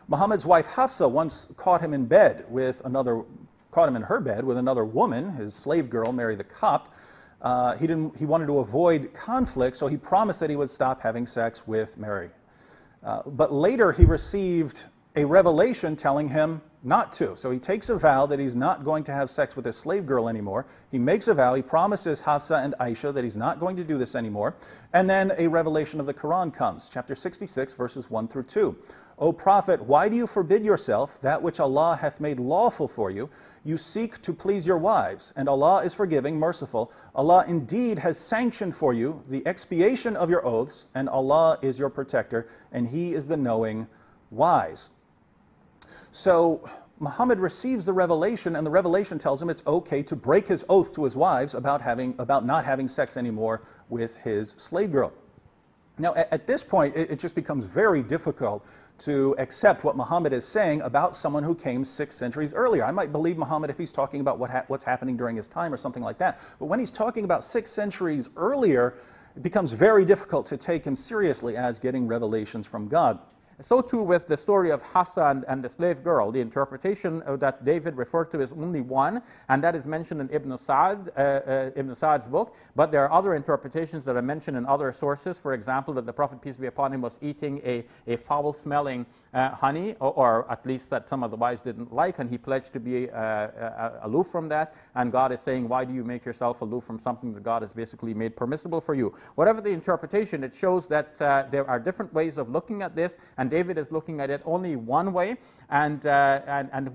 Muhammad's wife Hafsa once caught him in her bed with another woman, his slave girl, Mariyah the Copt. He wanted to avoid conflict, so he promised that he would stop having sex with Mary. But later he received a revelation telling him not to. So he takes a vow that he's not going to have sex with his slave girl anymore. He makes a vow, he promises Hafsa and Aisha that he's not going to do this anymore. And then a revelation of the Quran comes, chapter 66, verses 1 through 2. O Prophet, why do you forbid yourself that which Allah hath made lawful for you? You seek to please your wives, and Allah is forgiving, merciful. Allah indeed has sanctioned for you the expiation of your oaths, and Allah is your protector, and He is the knowing, wise. So Muhammad receives the revelation, and the revelation tells him it's okay to break his oath to his wives about not having sex anymore with his slave girl. Now, at this point, it just becomes very difficult to accept what Muhammad is saying about someone who came 6 centuries earlier. I might believe Muhammad if he's talking about what's happening during his time or something like that. But when he's talking about 6 centuries earlier, it becomes very difficult to take him seriously as getting revelations from God. So too with the story of Hafsa and the slave girl. The interpretation that David referred to is only one, and that is mentioned in Ibn Sa'd's book. But there are other interpretations that are mentioned in other sources. For example, that the Prophet, peace be upon him, was eating a foul-smelling honey, or at least that some of the wives didn't like, and he pledged to be aloof from that. And God is saying, why do you make yourself aloof from something that God has basically made permissible for you? Whatever the interpretation, it shows that there are different ways of looking at this, and David is looking at it only one way, and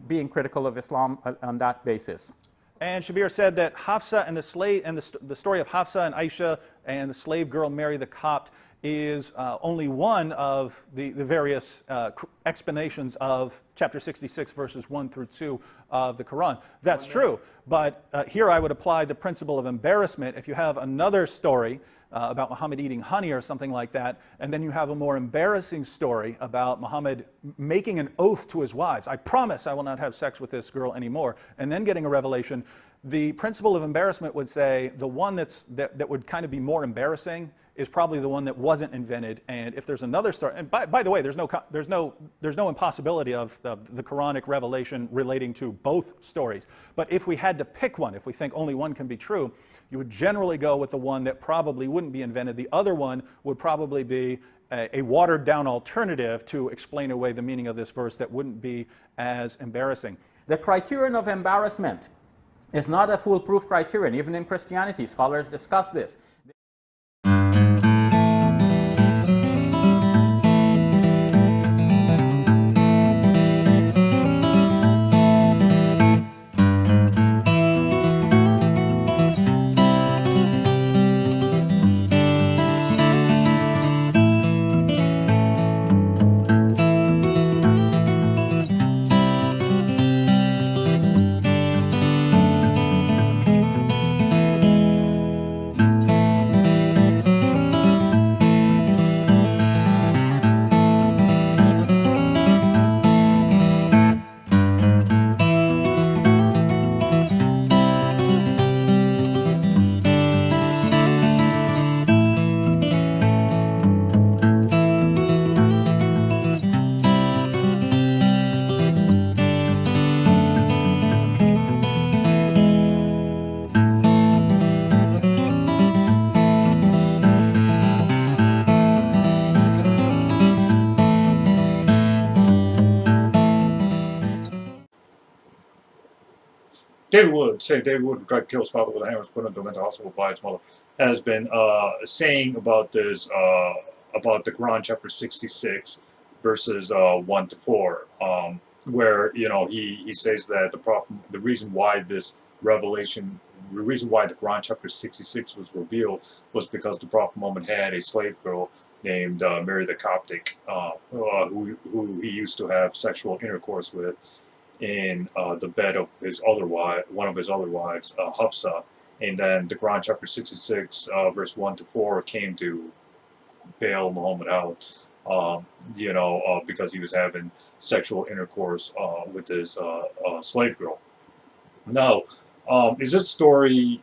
being critical of Islam on that basis. And Shabir said that Hafsa and the story of Hafsa and Aisha and the slave girl Mariyah the Copt is only one of the various explanations of chapter 66, verses 1 through 2 of the Quran. That's true, but here I would apply the principle of embarrassment. If you have another story about Muhammad eating honey or something like that, and then you have a more embarrassing story about Muhammad making an oath to his wives, I promise I will not have sex with this girl anymore, and then getting a revelation, the principle of embarrassment would say the one that would kind of be more embarrassing is probably the one that wasn't invented. And if there's another story, and by the way, there's no impossibility of the Quranic revelation relating to both stories. But if we had to pick one, if we think only one can be true, you would generally go with the one that probably wouldn't be invented. The other one would probably be a watered down alternative to explain away the meaning of this verse that wouldn't be as embarrassing. The criterion of embarrassment is not a foolproof criterion. Even in Christianity, scholars discuss this. David Wood, David Wood, who tried to kill his father with a hammer, was put into a mental hospital by his mother, has been saying about this, about the Quran chapter 66, verses 1 to 4, where, you know, he says that the reason why this revelation, the reason why the Quran chapter 66 was revealed was because the Prophet Muhammad had a slave girl named Mariyah the Coptic, who he used to have sexual intercourse with in the bed of his other wife, one of his other wives, Hafsa. And then the Quran chapter 66, verse 1 to 4 came to bail Muhammad out, you know, because he was having sexual intercourse with his slave girl. Now, is this story,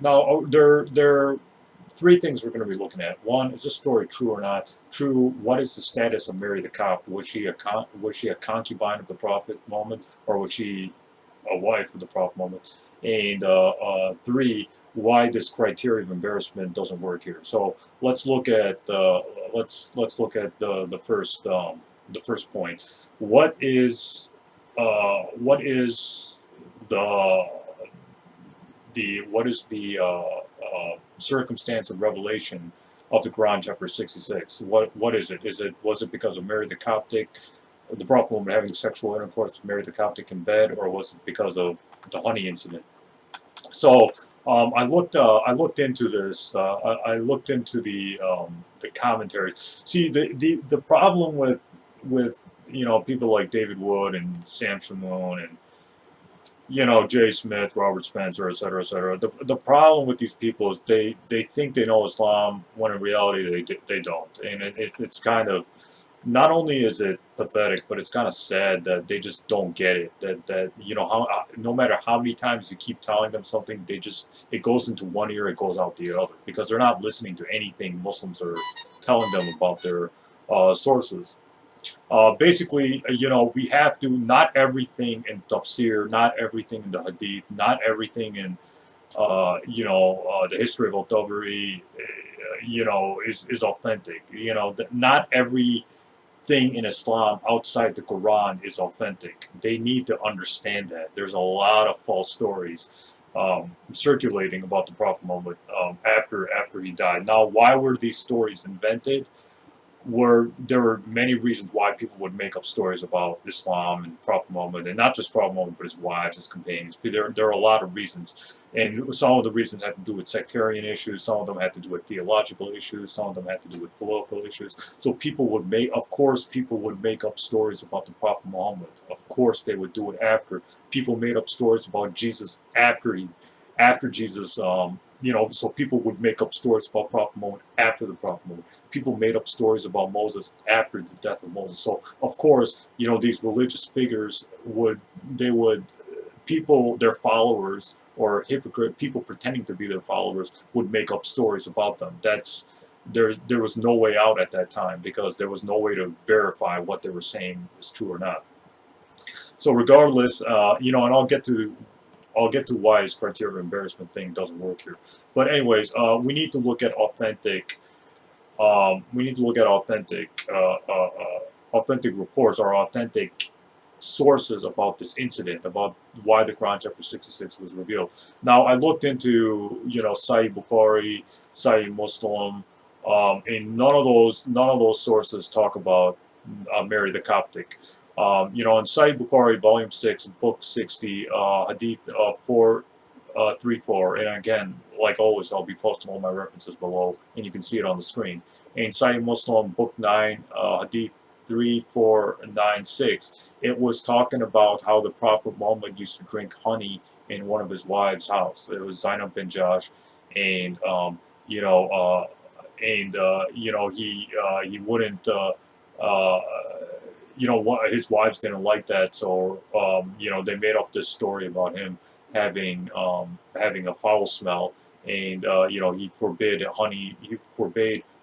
now, three things we're going to be looking at. One, is this story true or not? True. What is the status of Mary the Copt? Was she a concubine of the Prophet Muhammad, or was she a wife of the Prophet Muhammad? And three, why this criteria of embarrassment doesn't work here. So let's look at let's look at the first point. What is the circumstance of revelation of the Quran, chapter 66? What is it? Was it because of Mary the Coptic, the Prophet Muhammad having sexual intercourse with Mary the Coptic in bed, or was it because of the honey incident? So I looked into this. I looked into the commentaries. See, the problem with people like David Wood and Sam Sham'un and Jay Smith, Robert Spencer, etc., etc. The problem with these people is they think they know Islam when in reality they don't, and it's kind of, not only is it pathetic, but it's kind of sad that they just don't get it. That no matter how many times you keep telling them something, it goes into one ear, it goes out the other, because they're not listening to anything Muslims are telling them about their sources. Basically, we have to, not everything in Tafsir, not everything in the Hadith, not everything in, the history of al-Tabari, is authentic. Not everything in Islam outside the Quran is authentic. They need to understand that. There's a lot of false stories circulating about the Prophet Muhammad after he died. Now, why were these stories invented? There were many reasons why people would make up stories about Islam and Prophet Muhammad, and not just Prophet Muhammad, but his wives, his companions. There are a lot of reasons, and some of the reasons had to do with sectarian issues, some of them had to do with theological issues, some of them had to do with political issues. So people would make up stories about the Prophet Muhammad. Of course, they would do it after. People made up stories about Jesus after Jesus. So people would make up stories about Prophet Muhammad after the Prophet Muhammad. People made up stories about Moses after the death of Moses. So, of course, these religious figures their followers, or hypocrite people pretending to be their followers, would make up stories about them. There was no way out at that time, because there was no way to verify what they were saying was true or not. So regardless, and I'll get to why his criteria of embarrassment thing doesn't work here. But anyways, we need to look at authentic. Authentic reports, or authentic sources about this incident, about why the Quran chapter 66 was revealed. Now, I looked into Sahih Bukhari, Sahih Muslim, and none of those sources talk about Mary the Coptic. In Sahih Bukhari, volume 6, book 60, hadith 434, and again, like always, I'll be posting all my references below, and you can see it on the screen. In Sahih Muslim, book 9, hadith 3496, it was talking about how the Prophet Muhammad used to drink honey in one of his wives' house. It was Zaynab bin Jahsh, and he wouldn't. His wives didn't like that, so they made up this story about him having a foul smell, and he forbade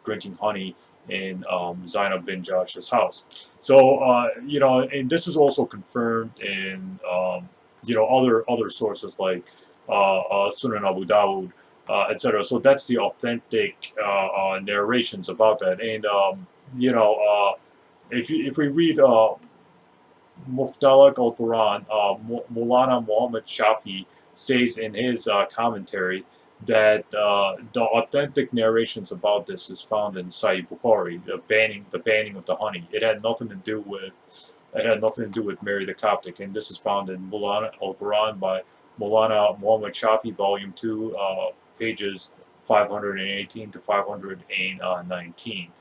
drinking honey in Zaynab bin Jahsh's house. So and this is also confirmed in other sources like Sunan Abu Dawud, etc. So that's the authentic narrations about that, and if we read Muftalak al-Quran, Maulana Muhammad Shafi says in his commentary that the authentic narrations about this is found in Sahih Bukhari, the banning of the honey. It had nothing to do with Mary the Coptic, and this is found in Maulana al-Quran by Maulana Muhammad Shafi, volume 2, pages 518 to 519.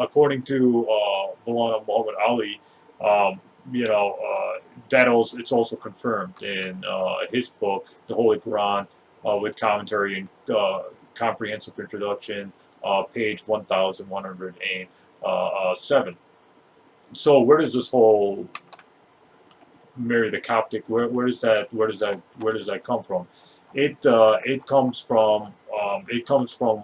According to Maulana Muhammad Ali, it's also confirmed in his book, The Holy Quran, with commentary and comprehensive introduction, page 1107. So where does this whole Mary the Coptic, where does that come from? it comes from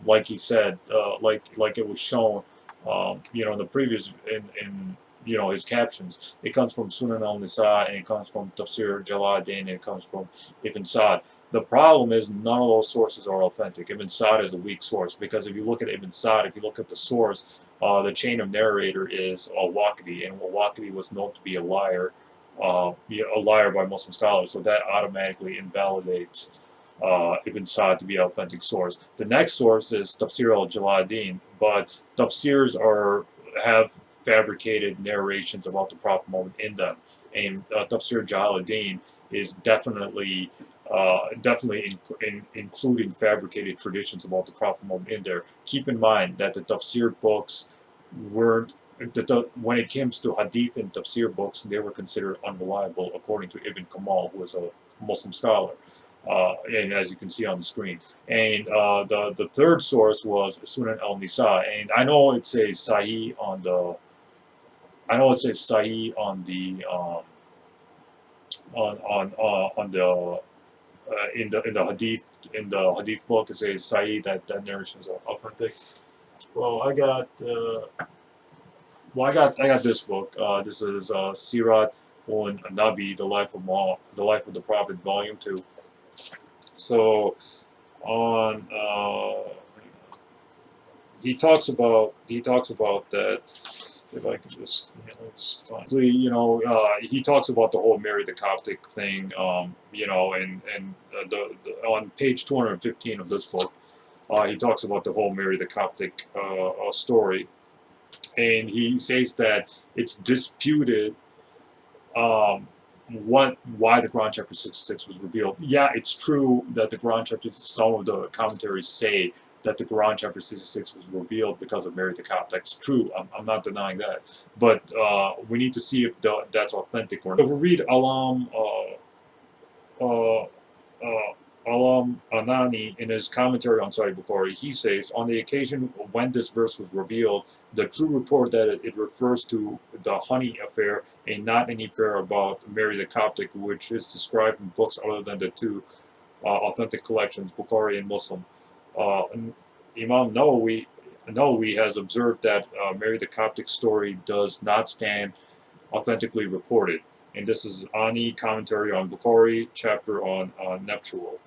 like he said, like it was shown, in the previous in his captions. It comes from Sunan al-Nisa, and it comes from Tafsir Jalaluddin, and it comes from Ibn Sa'd. The problem is none of those sources are authentic. Ibn Sa'd is a weak source, because if you look at Ibn Sa'd, if you look at the source, the chain of narrator is al-Waqidi, and al-Waqidi was known to be a liar, a liar by Muslim scholars, so that automatically invalidates Ibn Sa'd to be an authentic source. The next source is Tafsir al-Jalaluddin, but tafsirs have fabricated narrations about the Prophet Muhammad in them, and Tafsir Jalaluddin is definitely including fabricated traditions about the Prophet Muhammad in there. Keep in mind that the tafsir books weren't, when it comes to hadith and tafsir books, they were considered unreliable, according to Ibn Kamal, who was a Muslim scholar. And as you can see on the screen, and the third source was Sunan al-Nisa, and I know it says Sahih on the, in the hadith book. It says Sahih, that narration is authentic. Well, I got this book. This is Sirat on Nabi, the life of the Prophet, Volume 2. So on he talks about that. If I can just find, he talks about the whole Marry the Coptic thing, and on page 215 of this book, he talks about the whole Marry the Coptic story, and he says that it's disputed why the Quran chapter 66 was revealed. Yeah, it's true that the Quran chapter, some of the commentaries say that the Quran chapter 66 was revealed because of Mariyah the Copt. That's true. I'm not denying that. But we need to see if that's authentic or not. If we read Alam Anani in his commentary on Sahih Bukhari, he says, on the occasion when this verse was revealed, the true report that it refers to the honey affair and not any affair about Mariyah the Coptic, which is described in books other than the two authentic collections, Bukhari and Muslim. Imam Nawawi has observed that Mariyah the Coptic story does not stand authentically reported. And this is Ani commentary on Bukhari, chapter on nuptial.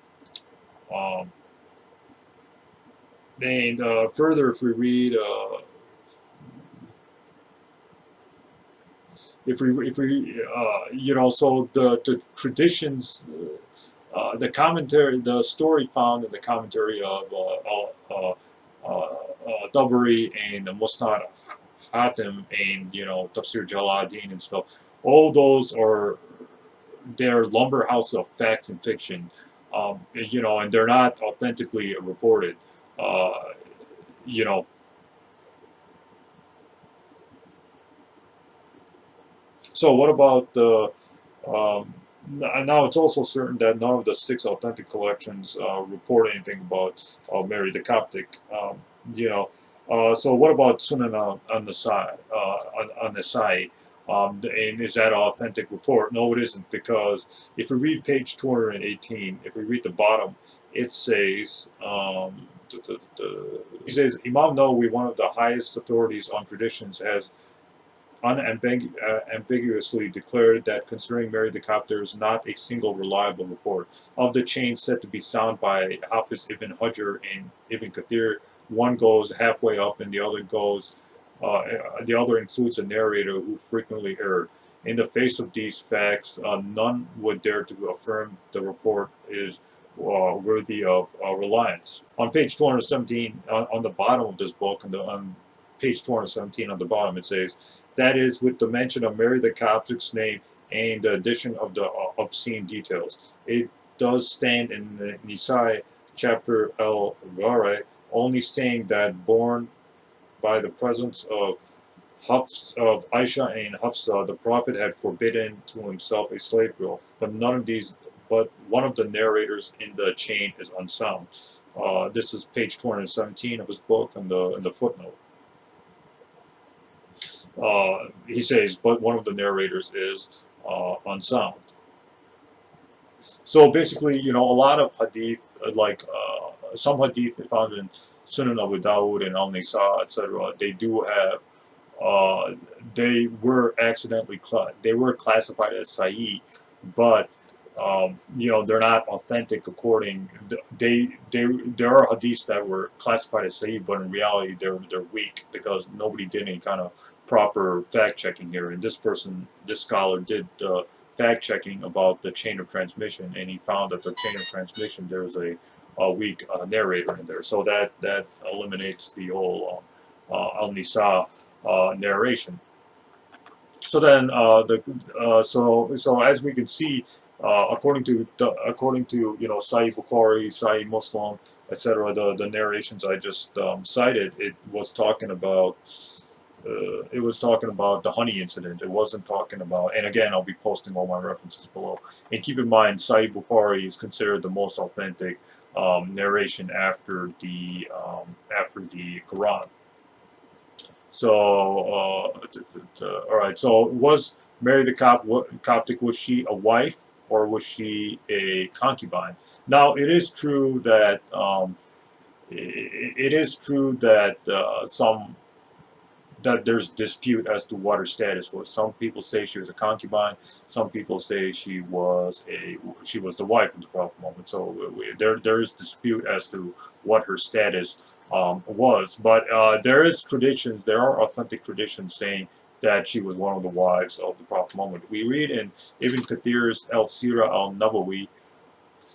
And further, if we read, so the traditions, the commentary, the story found in the commentary of Tabari and al-Mustadarak, Hakim, and Tafsir Jalaluddin and stuff. All those they're lumber house of facts and fiction, and they're not authentically reported. So what about the? Now it's also certain that none of the 6 authentic collections report anything about Mariyah the Coptic. So what about Sunan al-Nasai? And is that an authentic report? No, it isn't, because if we read page 218, if we read the bottom, it says, he says, Imam Nawawi, one of the highest authorities on traditions, has unambiguously declared that concerning Mariyah the Copt there is not a single reliable report. Of the chain said to be sound by Hafiz ibn Hajar and Ibn Kathir, one goes halfway up and the other includes a narrator who frequently erred. In the face of these facts, none would dare to affirm the report is worthy of reliance. On page 217, on the bottom of this book, on page 217 on the bottom, it says, that is, with the mention of Mariyah the Coptic's name and the addition of the obscene details. It does stand in the Nisai chapter al-Ghari, only saying that born by the presence of Aisha and Hafsa, the Prophet had forbidden to himself a slave girl, but one of the narrators in the chain is unsound. This is page 217 of his book in the footnote. He says, but one of the narrators is unsound. So basically, a lot of hadith, like some hadith found in Sunan Abu Dawud and al-Nisa, etc., they do have, they were they were classified as Sahih, but they're not authentic according. There are hadiths that were classified as Sahih, but in reality they're weak because nobody did any kind of proper fact checking here. And this scholar did fact checking about the chain of transmission, and he found that the chain of transmission there's a weak narrator in there, so that eliminates the whole al-Nisa narration. So then so as we can see, according to Sahih Bukhari, Sahih Muslim, etc., the narrations I just cited, it was talking about the honey incident. It wasn't talking about, and again, I'll be posting all my references below. And keep in mind, Sahih Bukhari is considered the most authentic narration after the Quran. So, all right. So, was Mary the Coptic, was she a wife or was she a concubine? Now, it is true that that there's dispute as to what her status was. Some people say she was a concubine. Some people say she was the wife of the Prophet Muhammad. So there is dispute as to what her status was. But there are authentic traditions saying that she was one of the wives of the Prophet Muhammad. We read in Ibn Kathir's al-Sirah al-Nabawi,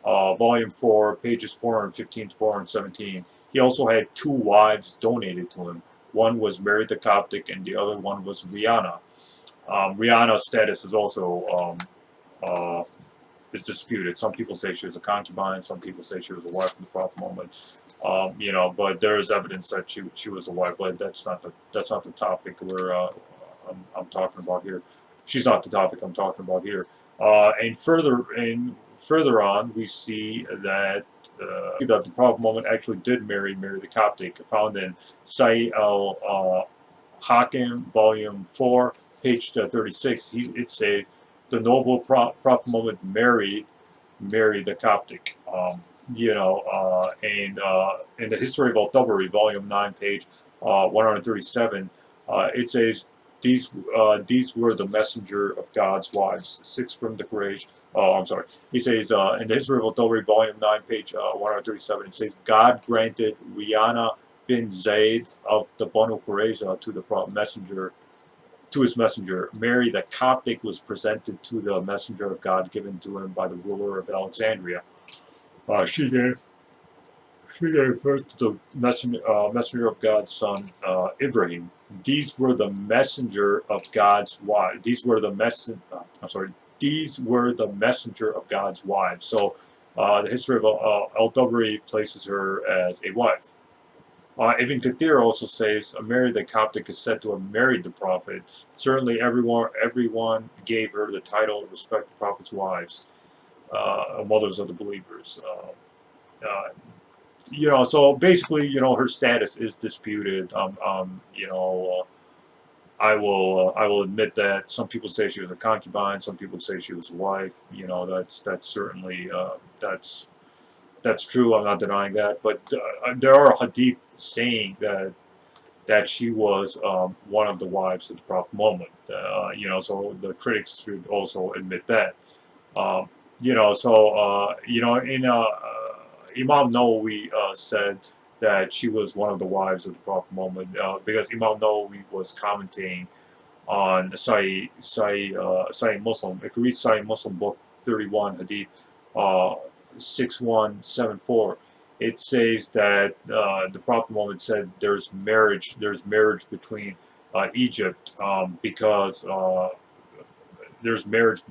volume 4, pages 415 to 417. He also had 2 wives donated to him. One was Mariyah the Coptic, and the other one was Rayhanah. Rayhanah's status is also is disputed. Some people say she was a concubine. Some people say she was a wife of the Prophet Muhammad. But there is evidence that she was a wife. But that's not the topic I'm talking about here. She's not the topic I'm talking about here. And further on, we see that the Prophet Muhammad actually did marry the Coptic, found in Sahih Hakim, volume 4, page 36. It says the noble Prophet Muhammad married the Coptic. And in the history of al-Tabari, volume 9, page 137, it says these were the messenger of God's wives, 6 from the Quraysh. Oh, I'm sorry. He says in the history of al-Tabari, volume 9, page 137, it says God granted Rayhanah bin Zayd of the Banu Qurayzah to his messenger. Mary the Coptic was presented to the messenger of God given to him by the ruler of Alexandria. She gave birth to the messenger of God's son Ibrahim. These were the messenger of God's wives. These were the messenger of God's wives. So the history of al-Tabari places her as a wife. Ibn Kathir also says Mary the Coptic is said to have married the Prophet. Certainly everyone gave her the title of respect the Prophet's wives, mothers of the believers. So basically, her status is disputed. I will admit that some people say she was a concubine, some people say she was a wife. That's certainly that's true. I'm not denying that, but there are hadith saying that she was one of the wives of the Prophet Muhammad. So the critics should also admit that. Imam Nawawi said that she was one of the wives of the Prophet Muhammad because Imam Nawawi was commenting on Sahih Muslim. If you read Sahih Muslim, book 31, hadith 6174, it says that the Prophet Muhammad said there's marriage between Egypt because there's marriage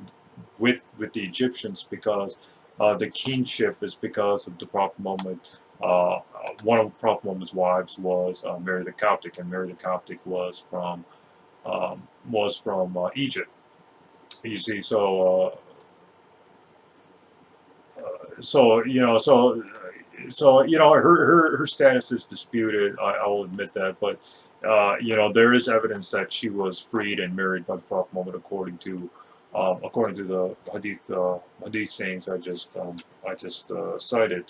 with the Egyptians because the kingship is because of the Prophet Muhammad. One of Prophet Muhammad's wives was Mariyah the Coptic, and Mariyah the Coptic was from Egypt. You see, her status is disputed. I will admit that, but there is evidence that she was freed and married by the Prophet Muhammad according to according to the hadith sayings I just cited.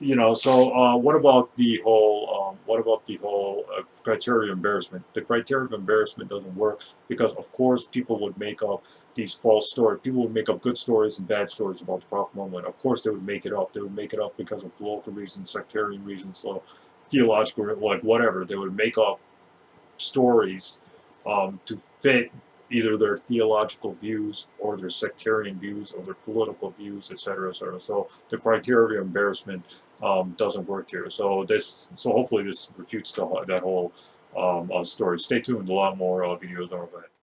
You know, so what about the whole criteria of embarrassment? The criteria of embarrassment doesn't work because, of course, people would make up these false stories. People would make up good stories and bad stories about the Prophet Muhammad. Of course, they would make it up. They would make it up because of political reasons, sectarian reasons, so theological, like whatever. They would make up stories to fit either their theological views or their sectarian views or their political views, etc., etc. So the criteria of embarrassment doesn't work here. So hopefully this refutes that whole story. Stay tuned. A lot more videos are ahead.